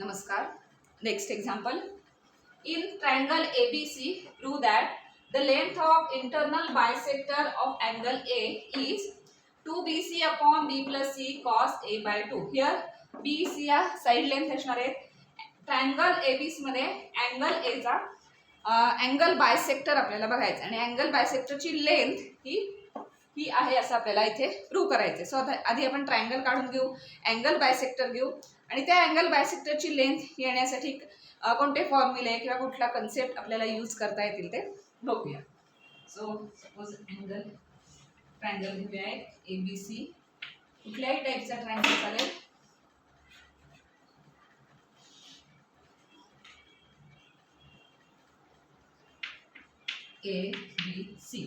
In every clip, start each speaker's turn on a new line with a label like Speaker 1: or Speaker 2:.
Speaker 1: Namaskar. Next example. In triangle ABC, prove that the length of internal bisector of angle A is 2BC upon B plus C cos A by 2. Here BC या side length असणार आहेत. Triangle ABC मध्ये angle A चा angle bisector आपल्याला बघायचा आणि angle बायसेक्टरची length ही आहे असं आपल्याला इथे प्रूव्ह करायचं. सो आधी आपण ट्रायंगल काढून घेऊ, अँगल बायसेक्टर घेऊ आणि त्या अँगल बायसेक्टरची लेंथ येण्यासाठी कोणते फॉर्म्युले किंवा कुठला कन्सेप्ट आपल्याला यूज करता येतील ते बघूया. सो सपोज ट्रायंगल घेऊया ABC. कुठल्याही टाईपचा ट्रायंगल चालेल. ABC.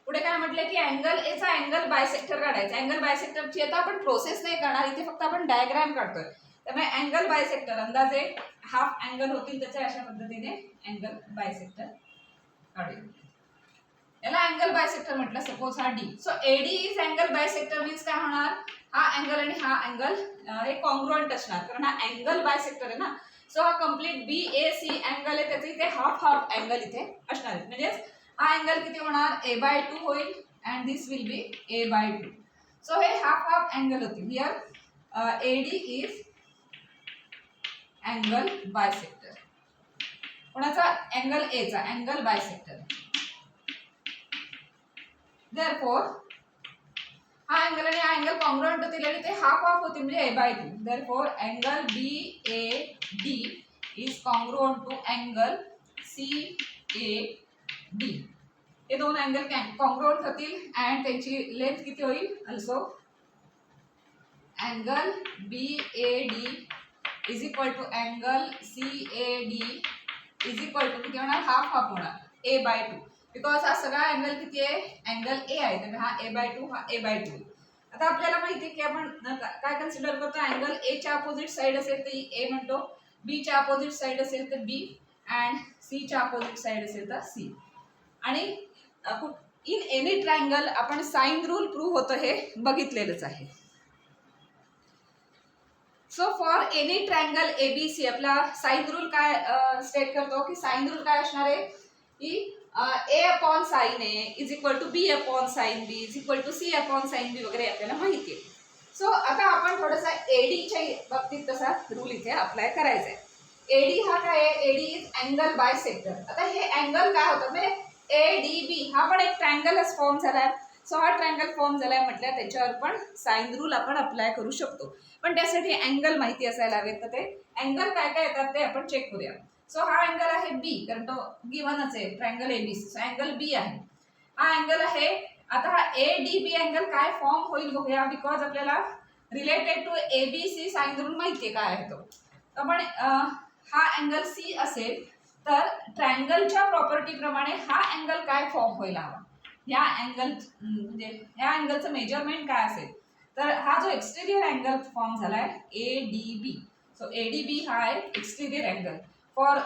Speaker 1: पुढे काय म्हटलं की अँगल ए चा अँगल बायसेक्टर काढायचा. अँगल बायसेक्टरची आता आपण प्रोसेस नाही करणार, इथे फक्त आपण डायग्राम काढतोय. त्यामुळे अँगल बायसेक्टर अंदाजे हाफ अँगल होतील त्याच्या अशा पद्धतीने अँगल बायसेक्टर काढूया. याला अँगल बायसेक्टर म्हटलं. सपोज हा D. So AD is angle bisector means काय होणार, हा अँगल आणि हा अँगल हे कॉन्ग्रुएंट असणार कारण हा अँगल बायसेक्टर आहे ना. सो हा कंप्लीट BAC अँगल आहे त्याचे इथे हाफ अँगल इथे असणार आहे. म्हणजे हा अँगल किती होणार, A/2 होईल and this will be A/2. So हे हाफ अँगल होतील. Here AD is angle bisector. कोणाचा, अँगल ए चा अँगल बायसेक्टर. देयरफॉर हा अँगल आणि हा अँगल कॉन्ग्रुएंट होतील आणि ते हाफ होतील म्हणजे A/2. Therefore angle BAD is congruent to angle CAD. हे दोन अँगल कॉन्ग्रुएंट होतील अँड त्यांची लेंथ किती होईल, also angle BAD is equal to angle CAD is equal to किती होणार, हाफ होणार A/2. बिकॉज हा सगळा अँगल किती आहे, अँगल ए आहे त्यामुळे हा A/2 हा A/2. आता आपल्याला माहिती आहे की आपण काय कन्सिडर करतो, अँगल ए च्या अपोजिट साइड असेल तर ए म्हणतो, बी च्या अपोजिट साइड असेल तर बी अँड सी च्या अपोजिट साइड असेल तर सी. आणि इन एनी ट्रायंगल आपण साइन रूल प्रूव्ह होतं हे बघितलेलंच आहे. So for any triangle ABC आपला साइन रूल काय स्टेट करतो की साइन रूल काय असणार आहे की A/sin A is equal to B/sin B is equal to C/sin B वगैरे आपल्याला माहिती आहे. सो आता आपण थोडासा ADच्या बाबतीत तसा रूल इथे अप्लाय करायचा आहे. AD हा काय आहे, AD इज अँगल बायसेक्टर. आता हे अँगल काय होतं म्हणजे ADB हा पण एक ट्रायंगलच फॉर्म झालाय. सो हा ट्रायंगल फॉर्म झालाय म्हटलं त्याच्यावर पण साइन रूल आपण अप्लाय करू शकतो. पण त्यासाठी अँगल माहिती असायला हवेत. तर ते अँगल काय काय येतात ते आपण चेक करूया. सो हा अँगल आहे बी कारण तो गिव्हनच आहे ट्रायंगल ABC. सो अँगल बी आहे, हा अँगल आहे. आता हा ADB अँगल काय फॉर्म होईल बघूया. बिकॉज आपल्याला related to ABC sine rule माहिती आहे काय आहे तो. आपण हा अँगल C असेल तर ट्रायंगलच्या प्रॉपर्टी प्रमाणे हा अँगल काय फॉर्म होईल हवा. ह्या अँगल म्हणजे ह्या अँगलचं मेजरमेंट काय असेल तर हा जो एक्सटेरियर अँगल फॉर्म झालाय ADB. सो ADB हा आहे एक्सटेरियर अँगल. फॉर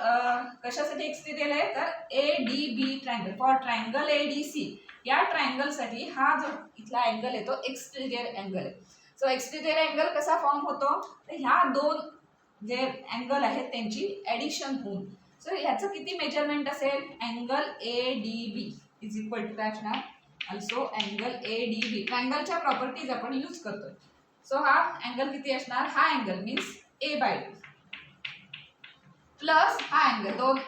Speaker 1: कशासाठी एक्सटेरियर आहे तर ADB triangle for triangle ADC या ट्रायंगलसाठी हा जो इथला अँगल आहे तो एक्सटेरियर अँगल आहे. सो एक्सटेरियर अँगल कसा फॉर्म होतो तर ह्या दोन जे अँगल आहेत त्यांची ॲडिशन होऊन. सो ह्याचं किती मेजरमेंट असेल, angle ADB is equal to काय असणार, अल्सो अँगल ADB. ट्रायंगलच्या प्रॉपर्टीज आपण यूज करतोय. सो हा अँगल किती असणार, हा अँगल मीन्स A/2 प्लस हा अँगल दोन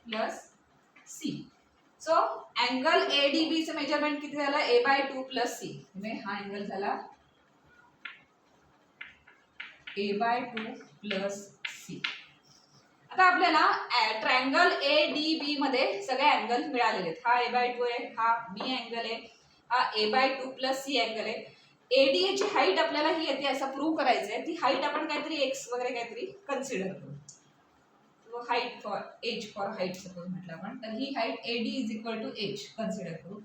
Speaker 1: plus C. So angle ADB चं मेजरमेंट किती झालं, A/2 प्लस C. म्हणजे हा अँगल झाला A/2 प्लस C. आता आपल्याला ट्रायंगल ADB मध्ये सगळे अँगल मिळालेले आहेत. हा A/2 आहे, हा B अँगल आहे, हा A/2 प्लस C अँगल आहे. AD ची हाईट आपल्याला ही येते असं प्रूव्ह करायचं आहे. ती हाईट आपण काहीतरी x वगैरे काहीतरी कन्सिडर करू. Height for age for height suppose म्हटलं आपण तर ही height AD is equal to age consider करू.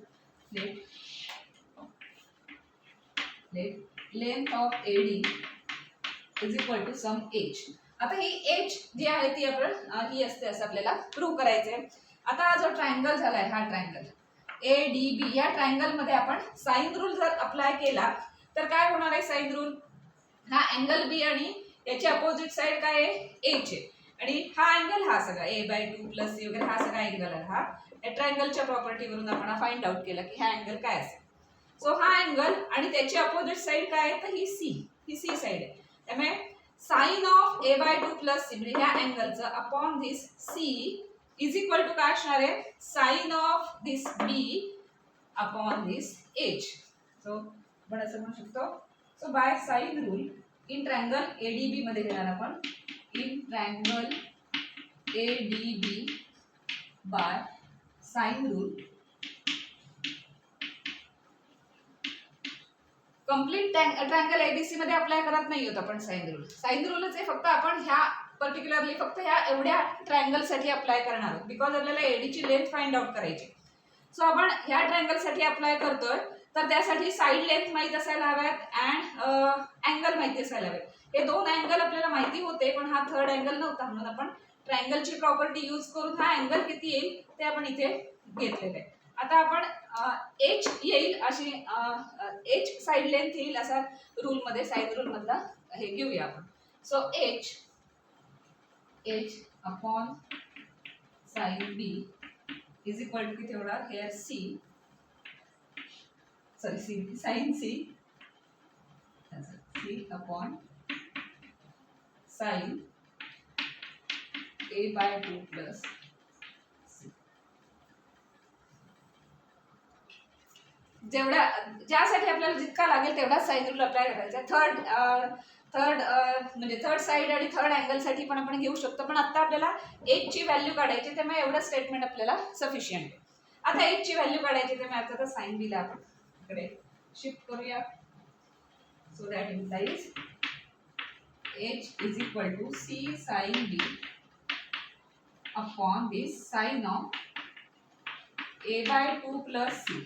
Speaker 1: Length of AD is equal to some age. आता ही एज जी आहे ती आपण ही असते असं आपल्याला प्रूव्ह करायचं आहे. आता हा जो ट्रायंगल झालाय हा ट्रायंगल ADB या ट्रायंगल मध्ये आपण साइन रूल जर अप्लाय केला तर काय होणार आहे साइन रूल, हा अँगल बी आणि याची अपोजिट साइड काय आहे ए चे आणि हा अँगल हा सगळा a/2 + c वगैरे हा सगळा अँगल आहे हा या ट्रायंगलच्या प्रॉपर्टीवरून आपण फाइंड आउट केला की हा अँगल काय असेल. सो हा अँगल आणि त्याची अपोजिट साइड काय आहे तर ही सी साइड आहे. त्यामुळे साइन ऑफ a/2 + c म्हणजे ह्या अँगलचं upon this c is equal to काय असणार आहे sine of this b upon this h. So आपण असं म्हणू शकतो. So by sine rule in triangle ADB मध्ये घेणार आपण in triangle ADB by sine rule complete triangle ABC मध्ये अप्लाय करत नाही होत आपण साइन रूलच आहे फक्त आपण ह्या पर्टिक्युलरली फक्त ह्या एवढ्या ट्रायंगल साठी अप्लाय करणार आहोत बिकॉज आपल्याला एडी ची लेंथ फाइंड आउट करायची. सो आपण ह्या ट्रायंगल साठी अप्लाय करतोय तर त्यासाठी साइड लेंथ माहित असायला हव्यात अँड अँगल माहिती असायला हवेत. हे दोन अँगल आपल्याला माहिती होते पण हा थर्ड अँगल नव्हता म्हणून आपण ट्रायंगलची प्रॉपर्टी यूज करून हा अँगल किती येईल ते आपण इथे घेतलेलं आहे. आता आपण एच येईल अशी एच साइड लेंथ येईल असा रूल मध्ये साइड रूल मधला हे घेऊया आपण. So H upon sine B is equal to किती होणार here C sine C upon sine a/2 + जेवढा ज्यासाठी आपल्याला जितका लागेल तेवढा साइन रूल अप्लाय करायचा. थर्ड म्हणजे थर्ड साइड आणि थर्ड अँगल साठी पण आपण घेऊ शकतो पण आता आपल्याला एच ची व्हॅल्यू काढायची त्यामुळे एवढं स्टेटमेंट आपल्याला सफिशियंट आहे. आता एच ची व्हॅल्यू काढायची त्यामुळे आता तर साइन बी ला आपण इकडे शिफ्ट करूया. So that implies H is equal to C sine B upon this sine of a/2 + c.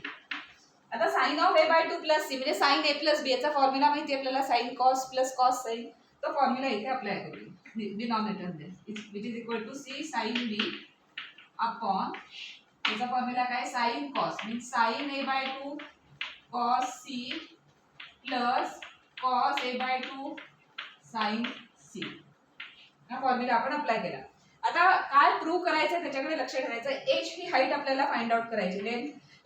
Speaker 1: आता साइन ऑफ a/2 + c म्हणजे साइन a + b याचा फॉर्म्युला माहिती आहे आपल्याला साइन कॉस + कॉस साइन तो फॉर्म्युला इथे अप्लाय करूया डिनॉमिनेटर मध्ये which is equal to c sine b upon याचा फॉर्म्युला काय sine cos mean sine a/2 cos c plus cos a/2 sin c हा फॉर्म्युला आपण अप्लाय केला. आता काय प्रूव्ह करायचं त्याच्याकडे लक्ष ठेवायचं. एच ही हाईट आपल्याला फाइंड आउट करायची.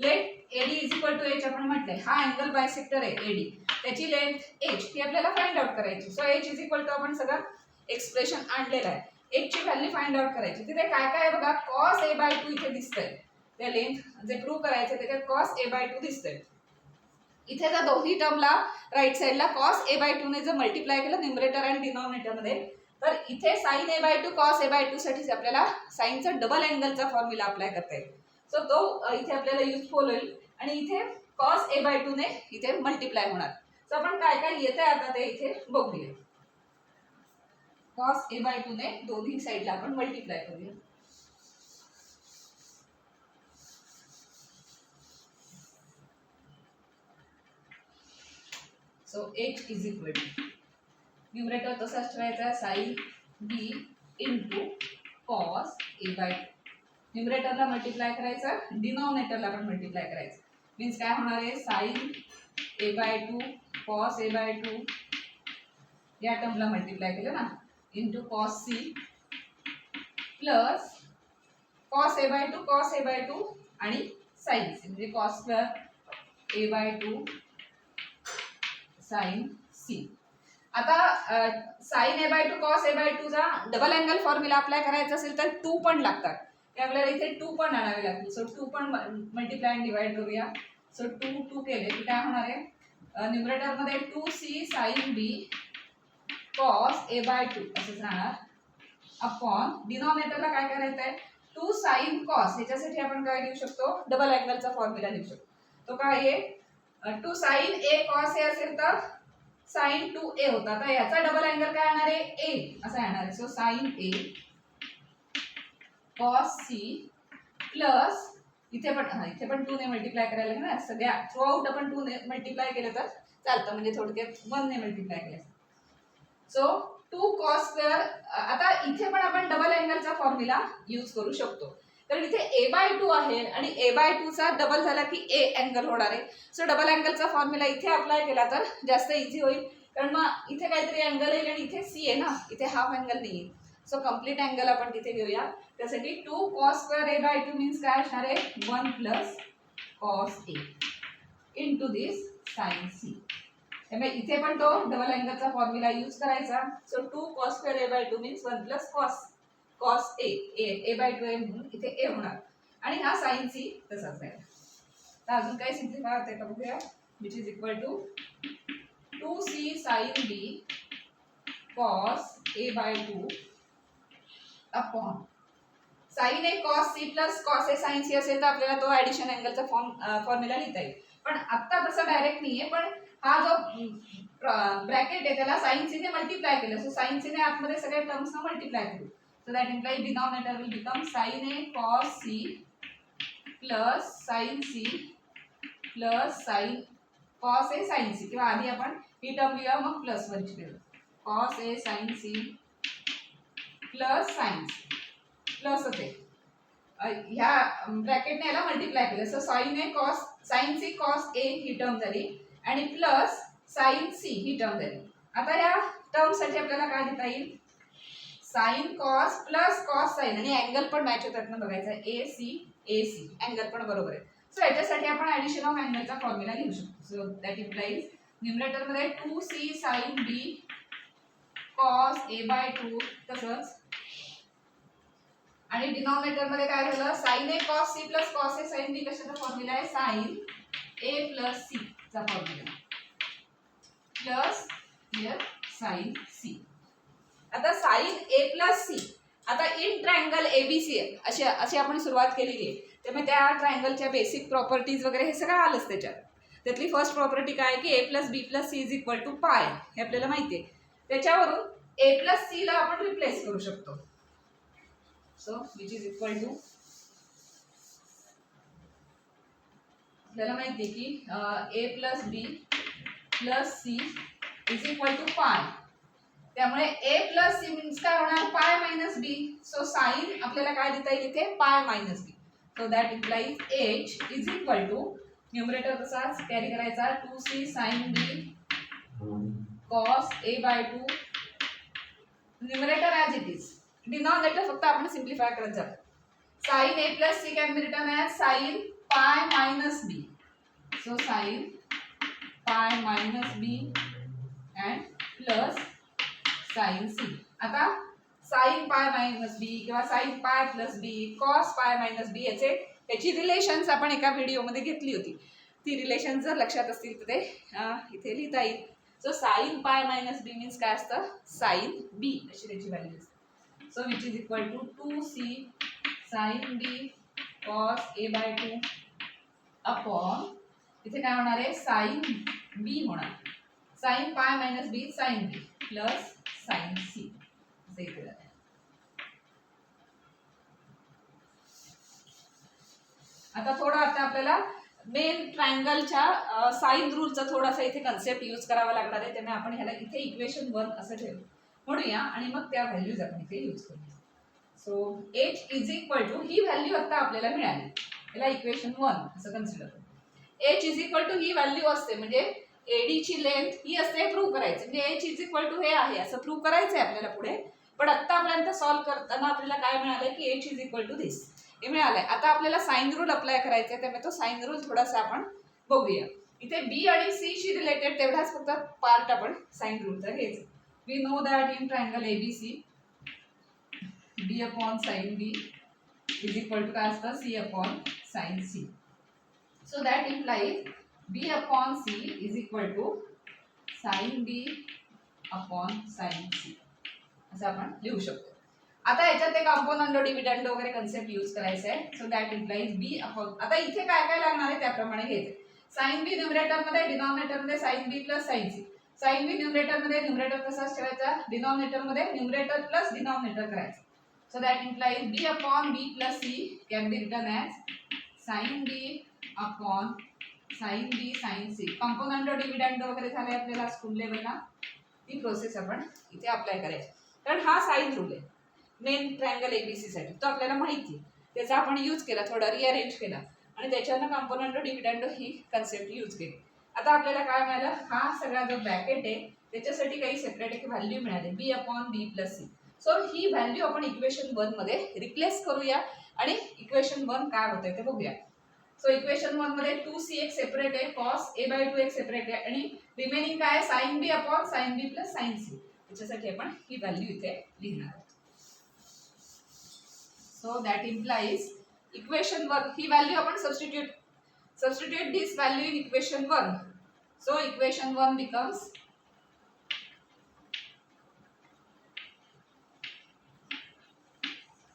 Speaker 1: Let AD is equal to H आपण म्हटलंय हा अँगल बायसेक्टर आहे एडी त्याची लेंथ एच ही आपल्याला फाइंड आउट करायची. So H is equal to आपण सगळं एक्सप्रेशन आणलेलं आहे. एच ची व्हॅल्यू फाइंड आउट करायची. तिथे काय काय बघा cos a/2 इथे दिसतंय त्या लेंथ जे प्रूव्ह करायचं त्याच्यात cos a/2 दिसतंय. इथे जर दोन्ही टर्मला राईट साइडला cos a/2 ने जर मल्टिप्लाय केलं न्यूमरेटर आणि डिनॉमिनेटर मध्ये तर इथे sin a/2 cos a/2 साठी आपल्याला साइनचा डबल अँगलचा फॉर्म्युला अप्लाय करता येईल. सो तो इथे आपल्याला युजफुल होईल आणि इथे cos a/2 ने इथे मल्टिप्लाय होणार. सो आपण काय काय येतंय आता ते इथे बघूया. cos a/2 ने दोन्ही साइडला आपण मल्टिप्लाय करूया. So h is equal to numerator तसाच ठेवायचा sine b into cos a/2 न्यूमरेटरला मल्टिप्लाय करायचं डिनॉमिनेटरला पण मल्टिप्लाय करायचं मीन्स काय होणार आहे साइन a/2 कॉस a/2 या टर्मला मल्टिप्लाय केलं ना into cos c plus cos a/2 आणि साइन c म्हणजे cos square a/2 sine c. आता साइन a/2 cos a/2 चा डबल अँगल फॉर्म्युला अप्लाय करायचा असेल तर 2 पण लागतात. ते आपल्याला इथे 2 पण आणावे लागतील. सो 2 पण मल्टिप्लाय आणि डिवाइड करूया. सो 2 केले की काय होणार आहे न्यूमरेटर मध्ये 2c sin b cos a/2 असंच राहणार अपॉन डिनॉमिनेटरला काय करायचं आहे 2 sin cos ह्याच्यासाठी आपण काय लिहू शकतो डबल अँगलचा फॉर्म्युला लिहू शकतो. तो काय आहे 2 sin a cos a असेल तर sin 2a होता. तर याचा डबल अँगल काय येणार आहे a असा येणार आहे. So sin a cos c plus इथे पण 2 ने मल्टिप्लाय करायला लागेल ना सगळ्या थ्रू आउट आपण 2 ने मल्टिप्लाय केलं तर चालतं म्हणजे थोडक्यात 1 ने मल्टिप्लाय केलं. सो 2 cos स्क्वेअर आता इथे पण आपण डबल अँगलचा फॉर्म्युला यूज करू शकतो कारण इथे a/2 आहे आणि a/2 चा डबल झाला की a अँगल होणार आहे. सो डबल अँगलचा फॉर्म्युला इथे अप्लाय केला तर जास्त इझी होईल. कारण मग इथे काहीतरी अँगल येईल आणि इथे सी आहे ना, इथे हाफ अँगल नाही आहे. सो कम्प्लीट अँगल आपण तिथे घेऊया. त्यासाठी 2 cos square a by 2 means काय असणार आहे 1 plus cos a into this sine C. त्यामुळे इथे पण तो डबल अँगलचा फॉर्म्युला यूज करायचा. So 2 cos square a by 2 means 1 plus cos a by 2 आहे म्हणून इथे a होणार आणि हा साइन सी तसाच आहे. तर अजून काय सिम्प्लिफाय होते का बघूया. Which is equal to 2c sin b cos a by 2 upon sine A cos c plus cos a sin c असेल तर आपल्याला तो ऍडिशन अँगलचा फॉर्म्युला लिहिता येईल. पण आता तसं डायरेक्ट नाहीये, पण हा जो ब्रॅकेट आहे त्याला साइन सी ने मल्टिप्लाय केलं. सो साइन सी ने आतमध्ये सगळ्या टर्म्स मल्टिप्लाय करू. So that implies denominator will become sine A cos c plus sine C plus sine cos a sin c, किंवा आधी आपण ही टर्म लिहूया मग प्लस वरची ठेवू. cos a sin c plus sin c plus होते ह्या ब्रॅकेटने याला मल्टिप्लाय केलं. So sign A cos sin c cos a he term झाली आणि प्लस sin c ही टर्म झाली. आता या टर्म साठी आपल्याला काय देता येईल sin cos plus cos sin आणि अँगल पण मॅच होतात ना बघायचा. AC अँगल पण बरोबर आहे. सो याच्यासाठी आपण ऍडिशन ऑफ अँगलचा फॉर्म्युला लिहू शकतो. सो दॅट इम्प्लाइज न्यूमरेटर मध्ये 2c sin b cos a by 2 तसंच आणि डिनॉमिनेटर मध्ये काय झालं sin a cos c plus cos a sin b कशाचा फॉर्म्युला आहे sin a प्लस c चा formula plus here sin c. आता sin a प्लस c आता इन ट्रायंगल एबीसी अशी आपण सुरुवात केलेली आहे. त्यामुळे त्या ट्रायंगलच्या बेसिक प्रॉपर्टीज वगैरे हे सगळं आलंच त्याच्यात. त्यातली फर्स्ट प्रॉपर्टी काय की a plus B plus C is equal to pi हे आपल्याला माहिती आहे. त्याच्यावरून a प्लस सी ला आपण रिप्लेस करू शकतो. So which is equal to आपल्याला माहिती आहे की a plus B plus C is equal to pi. त्यामुळे a प्लस सी मीन्स काय होणार पाय मायनस बी. सो साइन आपल्याला काय देता येईल इथे pi minus B. So that implies h is equal to numerator तसाच कॅरी करायचा 2c sin b cos a by 2 numerator as it is. Denominator फक्त आपण सिम्प्लिफाय करत जातो. sin a plus c can be written as sin pi minus b. So sin pi minus b and plus sin c. आता sin pi minus b किंवा sin pi plus b cos pi minus b याची relations आपण एका व्हिडिओमध्ये घेतली होती. ती relation जर लक्षात असतील तर ते इथे लिहिता येईल. So sin pi minus b means काय असतं sin b अशी त्याची व्हॅल्यू असते. So which is equal to 2c sin b cos a by 2 upon इथे काय होणार आहे sin b होणार sin pi minus b sin b plus sin c असे इथे जाते. आता थोडं आपल्याला मेन ट्रायंगलच्या साइन रूलचा थोडासा इथे कन्सेप्ट यूज करावा लागणार आहे. त्यामुळे आपण ह्याला इथे इक्वेशन 1 असं ठेवू म्हणूया आणि मग त्या व्हॅल्यूज आपण इथे यूज करू. So h is equal to ही व्हॅल्यू आता आपल्याला मिळाली याला इक्वेशन 1 असं कन्सिडर करू. h इज इक्वल टू ही व्हॅल्यू असते म्हणजे AD ची लेंथ ही असते प्रूव्ह करायची म्हणजे h इज इक्वल टू हे आहे असं प्रूव्ह करायचं आहे आपल्याला पुढे. पण आतापर्यंत सॉल्व्ह करताना आपल्याला काय मिळालं की h इज इक्वल टू दिस हे मिळालंय. आता आपल्याला साइन रूल अप्लाय करायचा आहे त्यामुळे तो साइन रूल थोडासा आपण बघूया. इथे बी आणि सी शी रिलेटेड तेवढाच फक्त पार्ट आपण साइन रूलचा घ्यायचा. We know that in triangle ABC B upon sine B is equal to काय असतं C upon sine C. So that implies B upon C is equal to sine B upon sine C असं आपण लिहू शकतो. आता याच्यात ते component dividend वगैरे कन्सेप्ट यूज करायचा आहे. So that implies B upon आता इथे काय काय लागणार आहे त्याप्रमाणे घ्यायचं. साइन बी न्यूमरेटर मध्ये डिनॉमिनेटर मध्ये sign B plus sine C. Sine B numerator मध्ये न्यूमरेटर तसाच ठेवायचा डिनॉमिनेटर मध्ये न्यूमरेटर प्लस डिनॉमिनेटर करायचं. So that implies B upon B plus C can be written as sine B upon sine B sine C. Component dividend वगैरे झाले आपल्याला school लेवलला ती प्रोसेस आपण इथे अप्लाय करायची. कारण हा साइन रूल आहे मेन ट्रायंगल एबीसी साठी तो आपल्याला माहिती आहे. त्याचा आपण यूज केला थोडा रिअरेंज केला आणि त्याच्यानं कॉम्पोनंट डिव्हिडंड ही कन्सेप्ट यूज केली. आता आपल्याला काय मिळालं हा सगळा जो ब्रॅकेट आहे त्याच्यासाठी काही सेपरेट एक व्हॅल्यू मिळाली बी upon B plus C. So ही व्हॅल्यू आपण इक्वेशन 1 मध्ये रिप्लेस करूया आणि इक्वेशन 1 काय होतंय ते बघूया. सो इक्वेशन 1 मध्ये 2c एक सेपरेट आहे, cos a/2 एक सेपरेट आहे आणि रिमेनिंग काय आहे sin b upon sin b plus sin c. त्याच्यासाठी आपण ही व्हॅल्यू इथे लिहिणार आहोत. So that implies equation 1 he value आपण substitute this value in equation 1. So equation 1 becomes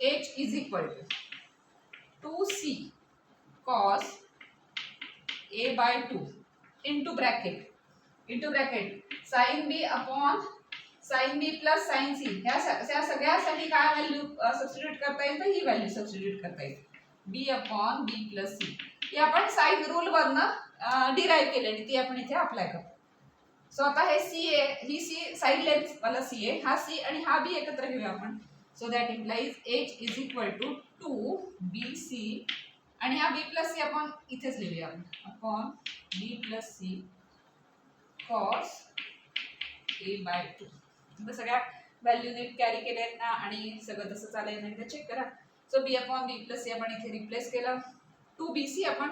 Speaker 1: h is equal to 2c cos a by 2 into bracket sin b upon sin b plus sin c. ह्या सगळ्यासाठी काय value substitute करता येईल तर ही value substitute करता येईल b upon b plus c. ही आपण sine rule वरनं डिराइव्ह केलेली ती आपण इथे अप्लाय करतो. सो आता हे सी आहे, ही सी साइड लेंथ वाला सी आहे, हा सी आणि हा बी एकत्र घेऊया आपण. So that implies h is equal to 2bc आणि हा b प्लस सी आपण इथेच लिहूया आपण upon b plus C cos a by 2. आता सगळ्या व्हॅल्यू नीट कॅरी केल्या आहेत ना आणि सगळं तसं चालेल ना एकदा चेक करा. So b upon b plus C आपण इथे रिप्लेस केलं, 2bc आपण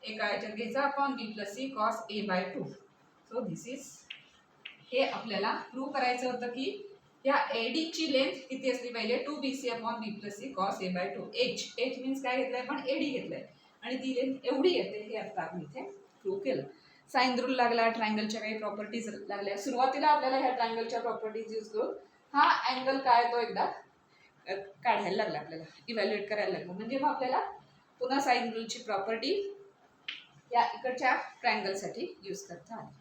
Speaker 1: एका याच्यात घ्यायचा upon b plus C cos a by 2. So this is हे आपल्याला प्रूव्ह करायचं होतं की या AD ची लेंथ किती असली पाहिजे 2bc upon b plus C cos a by 2. h means काय घेतलंय आपण AD घेतलंय आणि ती लेंथ एवढी येते हे आता आपण इथे प्रूव्ह केलं. साइन रूल लागला, ट्रायंगलच्या काही प्रॉपर्टीज लागल्या. सुरुवातीला आपल्याला ह्या ट्रायंगलच्या प्रॉपर्टीज यूज करून हा अँगल काय तो एकदा काढायला लागला, आपल्याला इव्हॅल्युएट करायला लागला. म्हणजे मग आपल्याला पुन्हा साइन रूलची प्रॉपर्टी या इकडच्या ट्रायंगलसाठी यूज करता आली.